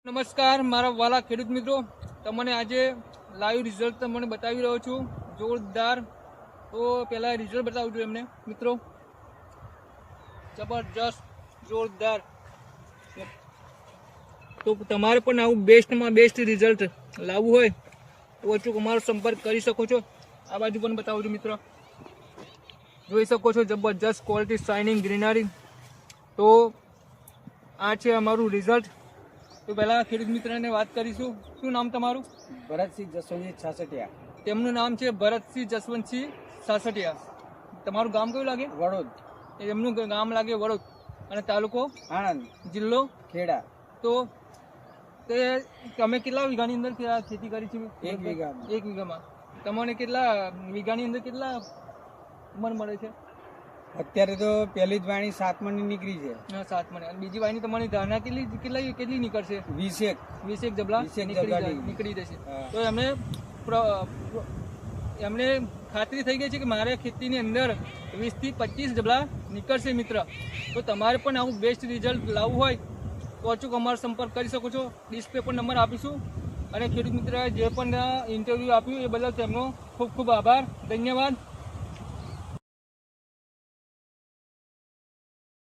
નમસ્કાર મારા વાલા ખેડૂત મિત્રો, તમને આજે લાઈવ રિઝલ્ટ તમને બતાવી રહ્યો છું. જોરદાર. તો પહેલા રિઝલ્ટ બતાવું છું એમને મિત્રો. જબરજસ્ત, જોરદાર. તો તમારે પણ આવું બેસ્ટમાં બેસ્ટ રિઝલ્ટ લાવવું હોય તો અચૂક અમારો સંપર્ક કરી શકો છો. આ બાજુ પણ બતાવું છું મિત્રો, જોઈ શકો છો. જબરજસ્ત ક્વોલિટી, શાઇનિંગ, ગ્રીનરી. તો આ છે અમારું રિઝલ્ટ. તો પહેલા ખેડૂત મિત્રને વાત કરીશું. શું નામ તમારું? ભરતસિંહ જસવંતસિંહ છાસઠિયા. તેમનું નામ છે ભરતસિંહ જસવંતસિંહ સાસઠિયા. તમારું ગામ કયું લાગે? વડોદ. એમનું ગામ લાગે વડોદ અને તાલુકો આણંદ, જિલ્લો ખેડા. તો તે તમે કેટલા વીઘાની અંદર ખેતી કરી છે? 1 વીઘામાં. 1 વીઘામાં. તમને કેટલા વીઘાની અંદર કેટલા મણ મળે છે? અત્યારે તો પહેલી જ વાણી 7 મણની નીકળી છે. 7 મણ. અને બીજી વાયની તમારી ધારણા કેટલી નીકળશે? 20 જબલા 20 નીકળી જશે. હા. તો એમને ખાતરી થઈ ગઈ છે કે મારે ખેતીની અંદર 20 થી 25 જબલા નીકળશે મિત્ર. તો તમારે પણ આવું બેસ્ટ રિઝલ્ટ લાવવું હોય તો અચૂક અમારો સંપર્ક કરી શકો છો. ડિસ્પ્લે પર નંબર આપીશું. અને ખેડૂત મિત્રએ જે પણ ઇન્ટરવ્યૂ આપ્યું એ બદલ તેમનો ખૂબ ખૂબ આભાર. ધન્યવાદ.